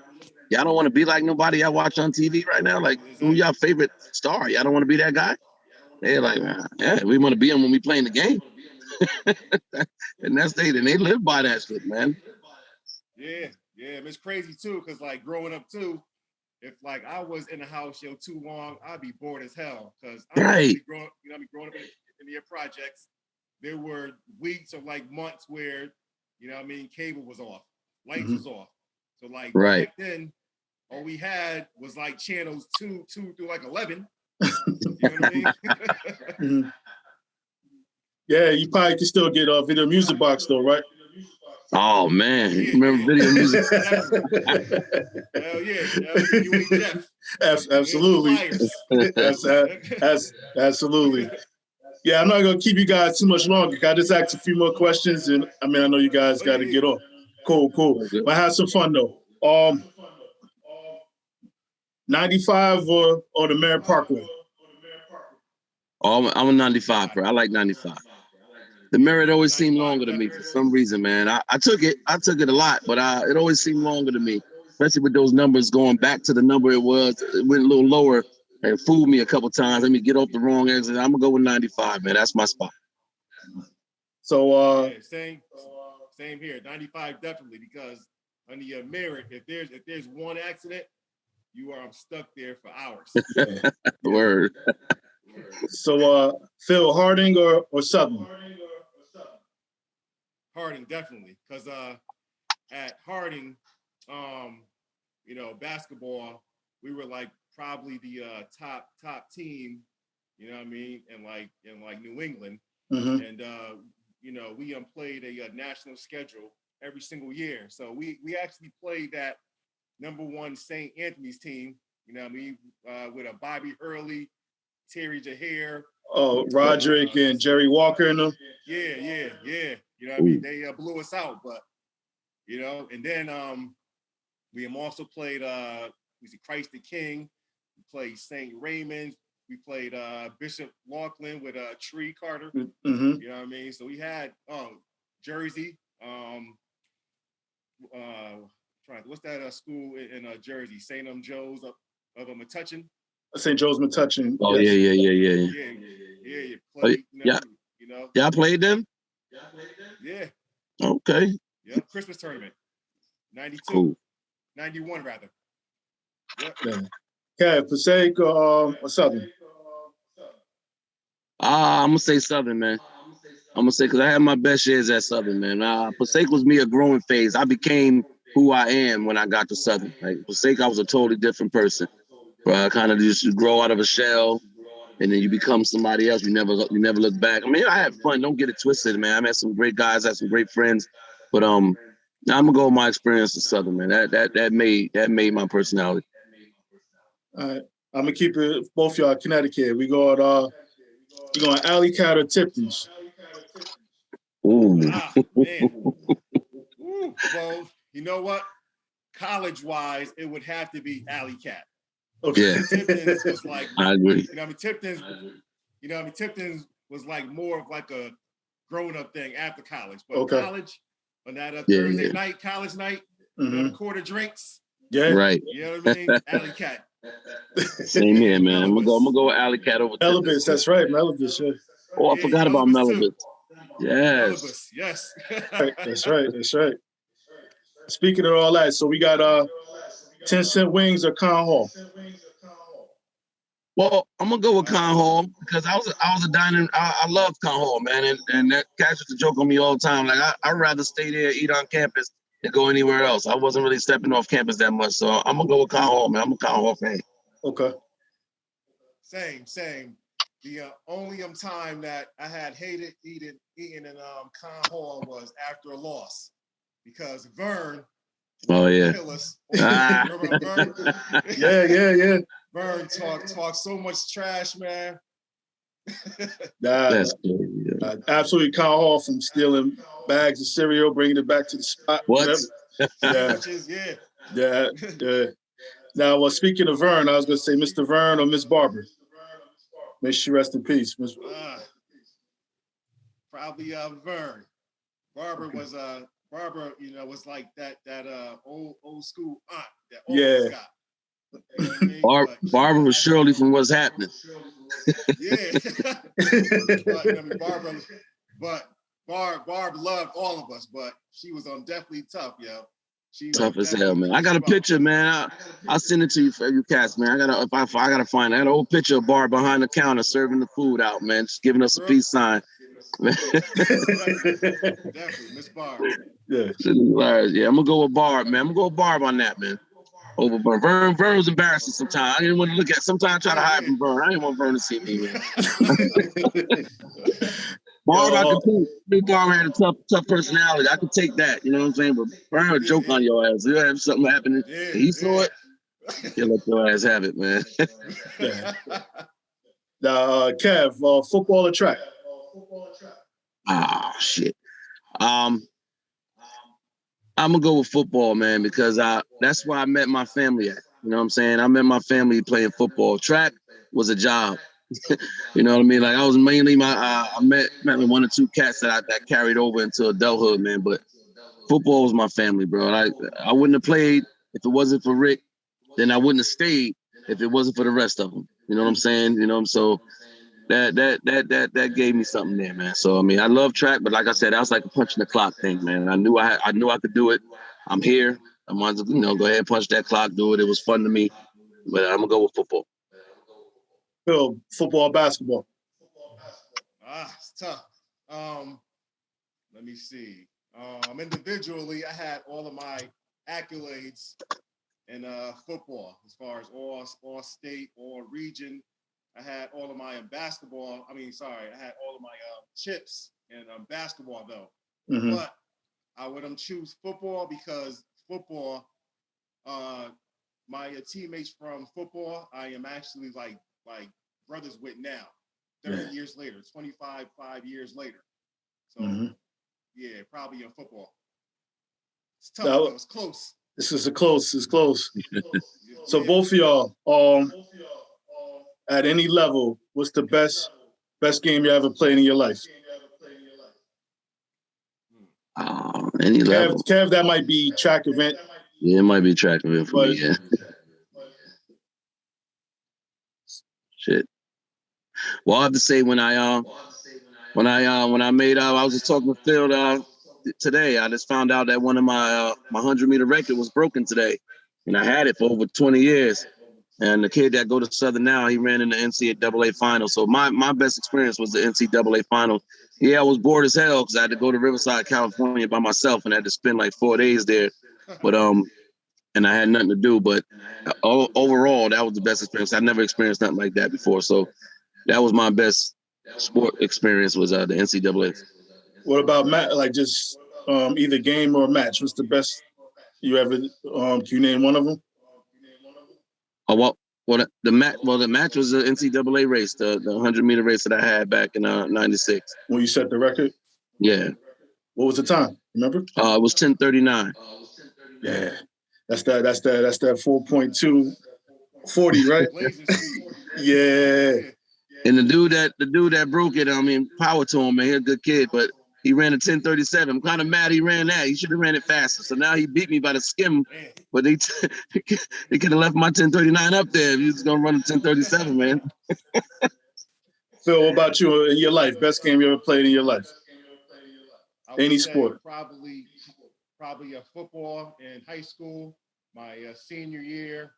Speaker 3: y'all don't want to be like nobody y'all watch on TV right now. Like, who y'all favorite star? Y'all don't want to be that guy? They're like, yeah, we want to be them when we playing the game. And they live by that shit, man.
Speaker 2: Yeah, it's crazy too, because like growing up too, if like I was in the house too long, I'd be bored as hell. Because growing up in the projects, there were weeks or like months where, cable was off, lights was off. So like back then, all we had was like channels 2 through like 11. You know what I mean?
Speaker 1: Yeah, you probably can still get a video music box though, right?
Speaker 3: Oh man, you remember video music?
Speaker 2: Hell yeah, you ain't Jeff.
Speaker 1: Absolutely. Absolutely. Yeah, I'm not gonna keep you guys too much longer. I just asked a few more questions, and I know you guys got to get on. Cool. But have some fun though. 95 or the Merritt Parkway?
Speaker 3: Oh, I'm a 95, bro. I like 95. The Merritt always seemed longer to me for some reason, man. I took it a lot, but it always seemed longer to me, especially with those numbers going back to the number it was. It went a little lower and fooled me a couple times. Let me get off the wrong exit. I'm gonna go with 95, man. That's my spot.
Speaker 2: So same here. 95 definitely, because on the Merritt, if there's one accident, you are stuck there for hours.
Speaker 3: Word.
Speaker 1: So Phil, Harding or Southern?
Speaker 2: Harding, definitely, because at Harding, basketball, we were like probably the top team, in New England, and we played a national schedule every single year. So we actually played that #1 St. Anthony's team, with a Bobby Hurley, Terry Jaher.
Speaker 1: Oh, Roderick and Jerry Walker and them.
Speaker 2: Yeah. They blew us out, but and then we also played Christ the King. We played St. Raymond. We played Bishop Laughlin with Tree Carter.
Speaker 1: Mm-hmm.
Speaker 2: You know what I mean? So we had Jersey. What's that school in Jersey? St. Joe's of Metuchen.
Speaker 1: St. Joe's Metuchen.
Speaker 3: Oh,
Speaker 1: yes.
Speaker 2: Yeah. You played,
Speaker 3: Y'all played them?
Speaker 2: Yeah.
Speaker 3: Okay.
Speaker 2: Yeah. Christmas tournament. 92.
Speaker 3: Cool.
Speaker 2: 91 rather. Yep.
Speaker 1: Yeah. Okay, Passaic or Southern?
Speaker 3: I'm gonna say Southern, man. I'm gonna say, because I had my best years at Southern, man. Passaic was me a growing phase. I became who I am when I got to Southern. Like Passaic, I was a totally different person. Bro, I kind of just grow out of a shell, and then you become somebody else. You never look back. I mean, I had fun. Don't get it twisted, man. I met some great guys, I had some great friends, but I'm gonna go with my experience at Southern, man. That made my personality.
Speaker 1: All right, I'm gonna keep it both y'all Connecticut. We got you going Alley Cat or Tipton's?
Speaker 3: Ooh.
Speaker 2: Man. Ooh. Well, you know what? College-wise, it would have to be Alley Cat.
Speaker 1: Okay.
Speaker 3: Yeah.
Speaker 2: Tipton's was like,
Speaker 3: I agree.
Speaker 2: Tipton's was like more of like a grown-up thing after college. But
Speaker 1: Okay.
Speaker 2: College, on that Thursday night, college night, the quarter drinks.
Speaker 1: Yeah.
Speaker 3: Right.
Speaker 2: You know what I mean? Alley Cat.
Speaker 3: Same here, man. I'm gonna go with Alley Cat over
Speaker 1: Melibus, that's right, Melibus. Yeah.
Speaker 3: Oh, I forgot about Melibus. Yes.
Speaker 2: Yes.
Speaker 1: That's right. Speaking of all that, so we got 10 cent wings or Con Hall?
Speaker 3: Well, I'm gonna go with Con Hall because I was a dining. I love Con Hall, man, and that catch used to joke on me all the time. Like I'd rather stay there, eat on campus, than go anywhere else. I wasn't really stepping off campus that much, so I'm gonna go with Con Hall, man. I'm a Con Hall fan.
Speaker 1: Okay.
Speaker 2: Same. The only time that I had hated eating eating in Con Hall was after a loss because Vern
Speaker 3: Oh yeah.
Speaker 2: kill us. Remember Vern?
Speaker 1: Yeah.
Speaker 2: Vern talk so much trash, man.
Speaker 3: That's crazy. Yeah.
Speaker 1: Absolutely caught Hall from stealing bags of cereal, bringing it back to the spot.
Speaker 3: What?
Speaker 1: Yeah. Yeah. Now, well, speaking of Vern, I was going to say Mr. Vern or Miss Barber. May she rest in peace.
Speaker 2: Probably Vern. Barber was was like that old school aunt that always got. You know what I mean?
Speaker 3: Barbara was Shirley from What's Happening.
Speaker 2: Yeah. But Barb loved all of us, but she was definitely tough, yo.
Speaker 3: Tough as hell, man. I got a picture, man. I'll send it to you for you cats, man. I gotta find that old picture of Barb behind the counter serving the food out, man. Just giving us a peace sign.
Speaker 2: Definitely, Miss Barb.
Speaker 1: Yeah.
Speaker 3: Yeah, I'm gonna go with Barb, man. I'm gonna go with Barb on that, man. Over Vern. Vern was embarrassing sometimes. I didn't want to look at. Sometimes I try to hide from Vern. I didn't want Vern to see me, man. Barb, I could think Barb had a tough personality. I could take that, you know what I'm saying? But Vern would joke on your ass. You have something happening, and he saw it. You let your ass have it, man.
Speaker 1: Now, Kev, football or track?
Speaker 3: Oh shit. I'm gonna go with football, man, because that's where I met my family at. You know what I'm saying? I met my family playing football. Track was a job. You know what I mean? Like I was mainly I met one or two cats that carried over into adulthood, man. But football was my family, bro. I wouldn't have played if it wasn't for Rick. Then I wouldn't have stayed if it wasn't for the rest of them. You know what I'm saying? You know, so that gave me something there, man. So I mean, I love track, but like I said, that was like a punch in the clock thing, man. I knew I could do it. I'm here. I might as well, go ahead and punch that clock, do it. It was fun to me, but I'm gonna go with football.
Speaker 1: Phil, football, basketball.
Speaker 2: It's tough. Let me see. Individually, I had all of my accolades in football, as far as all state, all region. I had all of my basketball. I had all of my chips in basketball, though. Mm-hmm. But I would choose football because football, my teammates from football, I am actually like brothers with now, 30 years later, 5 years later. So, yeah, probably in football. It's tough, though. It's close.
Speaker 1: It's close. So both of y'all, at any level, what's the best game you ever played in your life?
Speaker 3: Any level.
Speaker 1: Kev, that might be track event.
Speaker 3: Yeah, it might be track event for me, yeah. Shit. Well, I have to say when I made I was just talking to Phil today. I just found out that one of my 100-meter record was broken today, and I had it for over 20 years. And the kid that go to Southern now, he ran in the NCAA final. So my best experience was the NCAA final. Yeah, I was bored as hell because I had to go to Riverside, California by myself, and I had to spend like 4 days there. But and I had nothing to do. But overall, that was the best experience. I never experienced nothing like that before. So that was my best sport experience was the NCAA.
Speaker 1: What about just either game or match? What's the best you ever? Can you name one of them?
Speaker 3: Oh, the match was the NCAA race, the 100-meter race that I had back in '96.
Speaker 1: When you set the record?
Speaker 3: Yeah.
Speaker 1: What was the time? Remember?
Speaker 3: It was 10:39.
Speaker 1: Yeah, that's that 4.2 40, right? Yeah.
Speaker 3: And the dude that broke it, I mean, power to him, man. He's a good kid, but he ran a 10:37. I'm kind of mad he ran that. He should have ran it faster. So now he beat me by the skim, but he could have left my 10:39 up there if he was gonna run a 10:37, man.
Speaker 1: Phil, what about you in your life? Best game you ever played in your life? Any sport?
Speaker 2: Probably a football in high school. My senior year,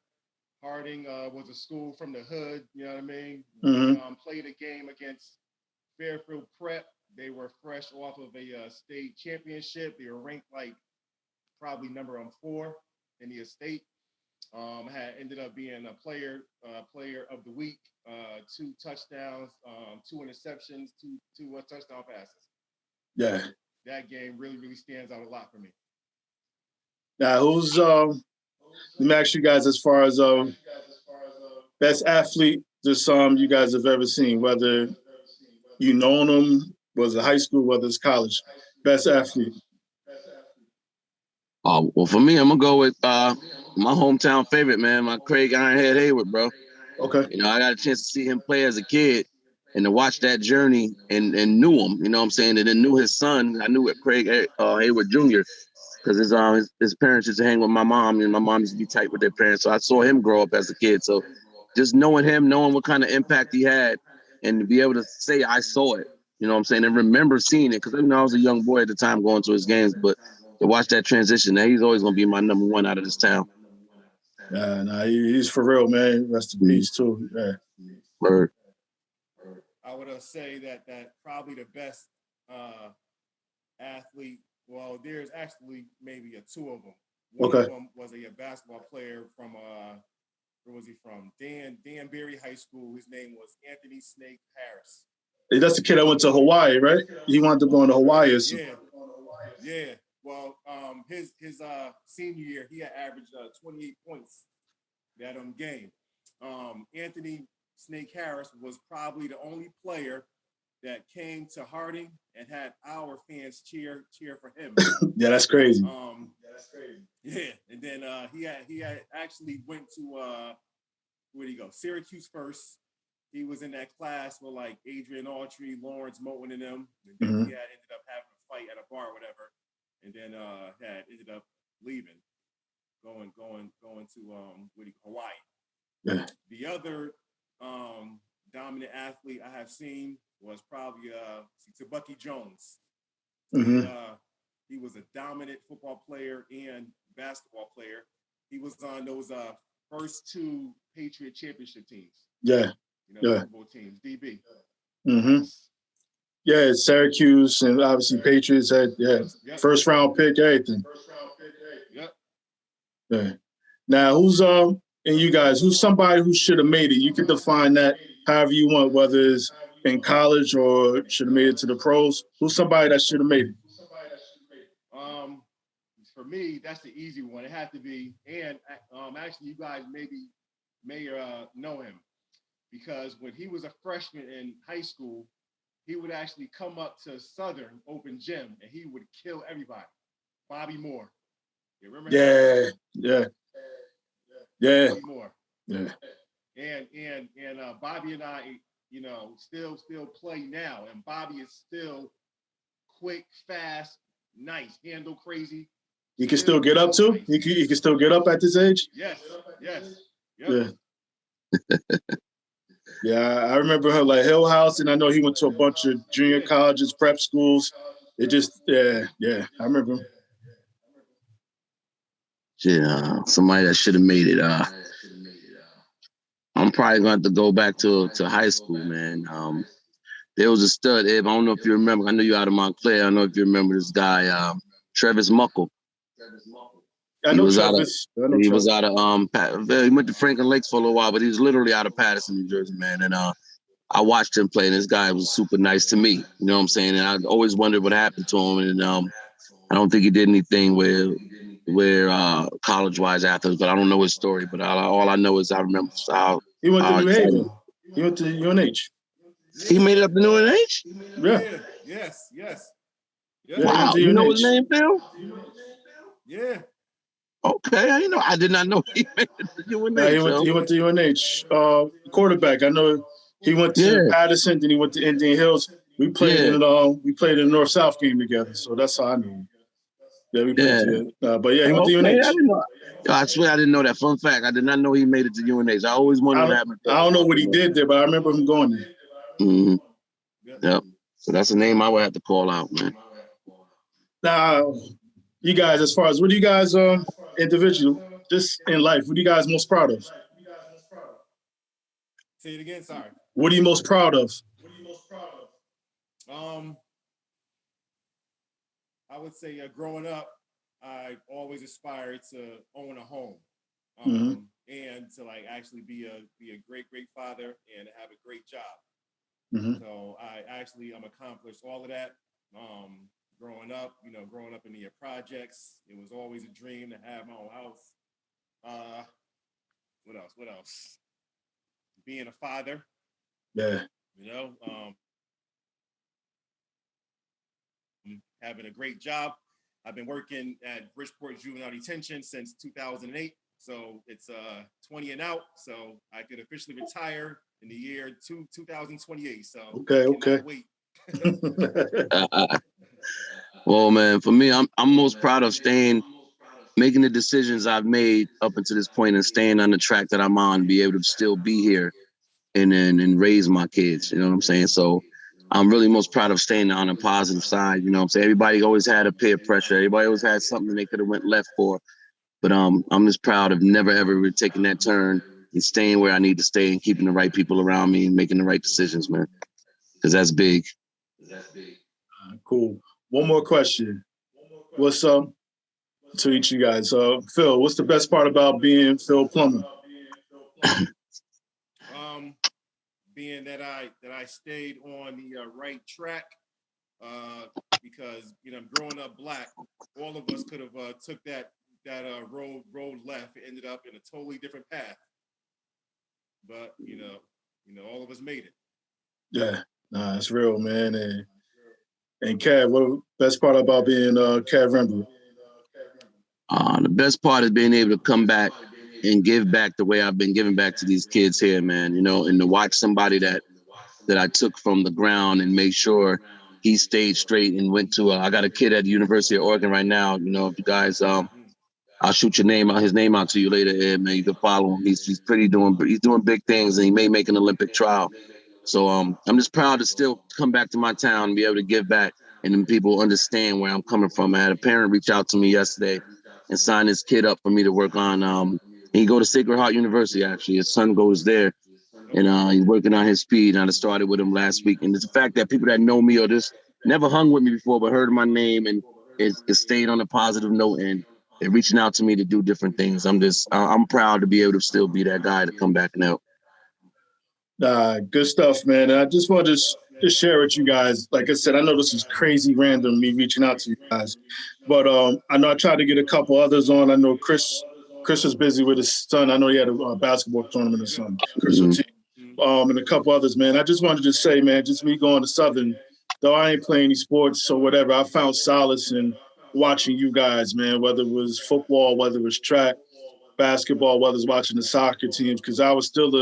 Speaker 2: Harding was a school from the hood. You know what I mean? Mm-hmm. Played a game against Fairfield Prep. They were fresh off of a state championship. They were ranked like probably number 4 in the state. Had ended up being a player of the week. 2 touchdowns, 2 interceptions, two touchdown passes.
Speaker 1: Yeah.
Speaker 2: That game really, really stands out a lot for me.
Speaker 1: Now, who's let me ask you guys as far as best athlete this you guys have ever seen, whether you known them, was it high school, whether it's college. Best athlete.
Speaker 3: Well, for me, I'm gonna go with my hometown favorite, man, my Craig Ironhead Hayward, bro.
Speaker 1: Okay.
Speaker 3: You know, I got a chance to see him play as a kid and to watch that journey and knew him, you know what I'm saying? And then knew his son. I knew it, Craig Hayward Jr., because his parents used to hang with my mom, and my mom used to be tight with their parents. So I saw him grow up as a kid. So just knowing him, knowing what kind of impact he had, and to be able to say I saw it, you know what I'm saying, and remember seeing it, because I was a young boy at the time going to his games, but to watch that transition, he's always going to be my number one out of this town.
Speaker 1: He's for real, man. Rest in peace too. Yeah.
Speaker 3: Word.
Speaker 2: I would say that probably the best athlete. Well, there's actually maybe two of them. One of them was a basketball player from where was he from? Danbury High School. His name was Anthony Snake Harris.
Speaker 1: Hey, that's the kid that went to Hawaii, right? He wanted to go to Hawaii or something.
Speaker 2: Yeah. Well, his senior year, he had averaged 28 points that game. Anthony Snake Harris was probably the only player that came to Harding and had our fans cheer for him.
Speaker 1: Yeah, that's crazy.
Speaker 2: Yeah, and then he had actually went to where'd he go? Syracuse first. He was in that class with like Adrian Autry, Lawrence Moten, and them. And then he had ended up having a fight at a bar or whatever, and then had ended up leaving, going to Hawaii.
Speaker 1: Yeah.
Speaker 2: The other dominant athlete I have seen was probably Bucky Jones. He was a dominant football player and basketball player. He was on those first two Patriot championship teams.
Speaker 1: Yeah.
Speaker 2: Football teams, DB.
Speaker 1: Yeah, Syracuse and obviously Patriots had first round pick, everything.
Speaker 2: Yep.
Speaker 1: Yeah. Now who's and you guys, who's somebody who should have made it? You can define that however you want, whether it's in college or should have made it to the pros. Who's somebody that should have made it?
Speaker 2: For me, that's the easy one. It had to be, and actually, you guys may know him, because when he was a freshman in high school, he would actually come up to Southern Open Gym and he would kill everybody. Bobby Moore. You remember him?
Speaker 1: Yeah.
Speaker 2: Bobby Moore.
Speaker 1: Yeah.
Speaker 2: And Bobby and I, still play now, and Bobby is still quick, fast, nice, handle crazy.
Speaker 1: He can still get up too? Nice. He can still get up at this age?
Speaker 2: Yes. Yep.
Speaker 1: Yeah. Yeah, I remember her like Hill House, and I know he went to a bunch of junior colleges, prep schools. It just, I remember him.
Speaker 3: Yeah, somebody that should have made it. I'm probably going to have to go back to high school, man. There was a stud, Eb. I don't know if you remember. I know you're out of Montclair. I don't know if you remember this guy, Travis Muckle. He was out of he went to Franklin Lakes for a little while, but he was literally out of Patterson, New Jersey, man. And I watched him play, and this guy was super nice to me. You know what I'm saying? And I always wondered what happened to him. And I don't think he did anything where college-wise afterwards, but I don't know his story. But all I know is I remember how
Speaker 1: he went to New Haven. He went to UNH.
Speaker 3: He made it up to UNH?
Speaker 2: Yeah. Yes.
Speaker 3: Wow. You know his name, Bill?
Speaker 2: Yeah.
Speaker 3: Okay, I did not know he made it to UNH.
Speaker 1: He went to UNH. Quarterback. I know he went to Patterson, then he went to Indian Hills. We played in the North-South game together, so that's how I knew him. Yeah, we played together. But he went to UNH.
Speaker 3: I swear I didn't know that. Fun fact, I did not know he made it to UNH. I always wondered what happened.
Speaker 1: I don't know what he did there, but I remember him going there.
Speaker 3: Mm-hmm. Yep. So that's a name I would have to call out, man.
Speaker 1: Now, you guys, as far as what do you guys individual, just in life, what are you guys most proud of?
Speaker 2: Say it again, sorry.
Speaker 1: What are you most proud of?
Speaker 2: I would say growing up, I always aspired to own a home, and to actually be a great father and have a great job. So I'm accomplished all of that. Growing up, growing up in the projects, it was always a dream to have my own house. What else? What else? Being a father.
Speaker 1: Yeah.
Speaker 2: Having a great job. I've been working at Bridgeport Juvenile Detention since 2008. So it's 20 and out. So I could officially retire in the year 2028. So
Speaker 1: okay.
Speaker 2: Wait.
Speaker 3: Well, man, for me, I'm most proud of making the decisions I've made up until this point and staying on the track that I'm on, be able to still be here and raise my kids. You know what I'm saying? So I'm really most proud of staying on the positive side. You know what I'm saying? Everybody always had a peer pressure. Everybody always had something they could have went left for. But I'm just proud of never, ever taking that turn and staying where I need to stay and keeping the right people around me and making the right decisions, man. Because that's big.
Speaker 1: Cool. One more question. What's up to each of you guys? Phil, what's the best part about being Phil Plummer?
Speaker 2: Being that I stayed on the right track, because growing up Black, all of us could have took that road left. It ended up in a totally different path. But all of us made it.
Speaker 1: Yeah, nah, it's real, man. And Cav, what the best part about being Cav Rember?
Speaker 3: The best part is being able to come back and give back the way I've been giving back to these kids here, man. And to watch somebody that I took from the ground and made sure he stayed straight and went to. I got a kid at the University of Oregon right now. If you guys, I'll shoot his name out to you later, Ed, man. You can follow him. He's doing big things, and he may make an Olympic trial. So I'm just proud to still come back to my town and be able to give back, and then people understand where I'm coming from. I had a parent reach out to me yesterday and sign his kid up for me to work on. He go to Sacred Heart University, actually. His son goes there, and he's working on his speed. And I started with him last week. And it's the fact that people that know me or just never hung with me before but heard my name and it stayed on a positive note and they're reaching out to me to do different things. I'm proud to be able to still be that guy to come back and help.
Speaker 1: Good stuff, man. And I just wanted to share with you guys. Like I said, I know this is crazy random, me reaching out to you guys. But I know I tried to get a couple others on. I know Chris was busy with his son. I know he had a basketball tournament or something. Chris and a couple others, man. I just wanted to say, man, just me going to Southern, though I ain't playing any sports or whatever, I found solace in watching you guys, man, whether it was football, whether it was track, basketball, whether it's watching the soccer teams, because I was still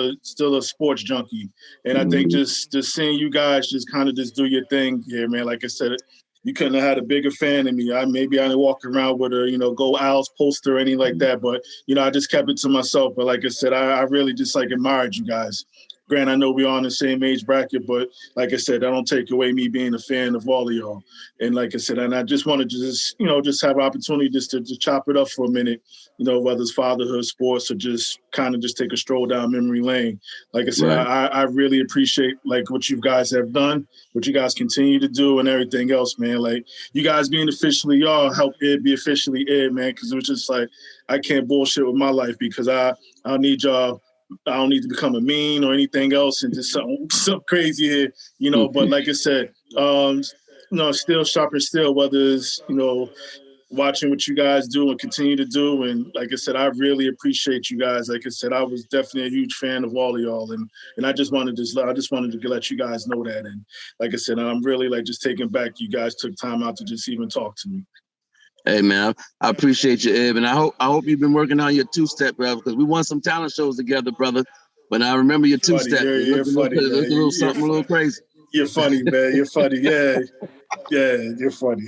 Speaker 1: a sports junkie. And I think just seeing you guys just kind of just do your thing here, man. Like I said, you couldn't have had a bigger fan than me. I didn't walk around with a, Go Owls poster or anything like that. But, I just kept it to myself. But like I said, I really just admired you guys. Granted, I know we're on the same age bracket, but like I said, that don't take away me being a fan of all of y'all. And like I said, and I just wanted to just have an opportunity just to chop it up for a minute, whether it's fatherhood, sports, or just kind of just take a stroll down memory lane. Like I said, right. I really appreciate what you guys have done, what you guys continue to do and everything else, man. Like you guys being officially y'all helped it be officially it, man, because it was just I can't bullshit with my life because I need y'all. I don't need to become a mean or anything else and just something crazy here, but like I said, still sharp and still, whether it's, watching what you guys do and continue to do. And like I said, I really appreciate you guys. Like I said, I was definitely a huge fan of all of y'all. And I just wanted to let you guys know that. And like I said, I'm really just taking back you guys took time out to just even talk to me.
Speaker 3: Hey man, I appreciate you, Eb, and I hope you've been working on your two-step, brother, because we won some talent shows together, brher. But I remember your two-step.
Speaker 1: You're funny, man.
Speaker 3: Something a little crazy.
Speaker 1: You're funny, man. You're funny. Yeah, you're funny.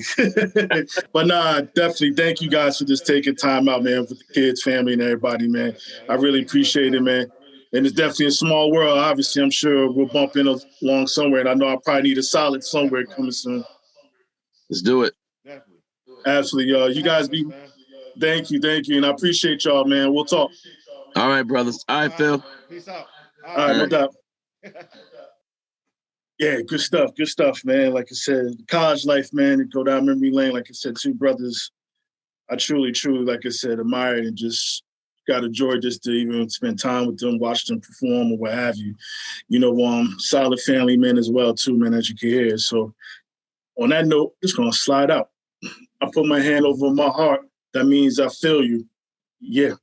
Speaker 1: But nah, definitely thank you guys for just taking time out, man, with the kids, family, and everybody, man. I really appreciate it, man. And it's definitely a small world. Obviously, I'm sure we'll bump in along somewhere, and I know I probably need a solid somewhere coming soon.
Speaker 3: Let's do it.
Speaker 1: Absolutely, y'all. You guys be. Thank you, and I appreciate y'all, man. We'll talk.
Speaker 3: All right, brothers. All right, Phil.
Speaker 2: Peace out.
Speaker 1: All right, no doubt. Yeah, good stuff, man. Like I said, college life, man, go down memory lane. Like I said, two brothers I truly, like I said, admired and just got a joy just to even spend time with them, watch them perform or what have you. Solid family men as well, too, man, as you can hear. So On that note, just gonna slide out. I put my hand over my heart. That means I feel you. Yeah.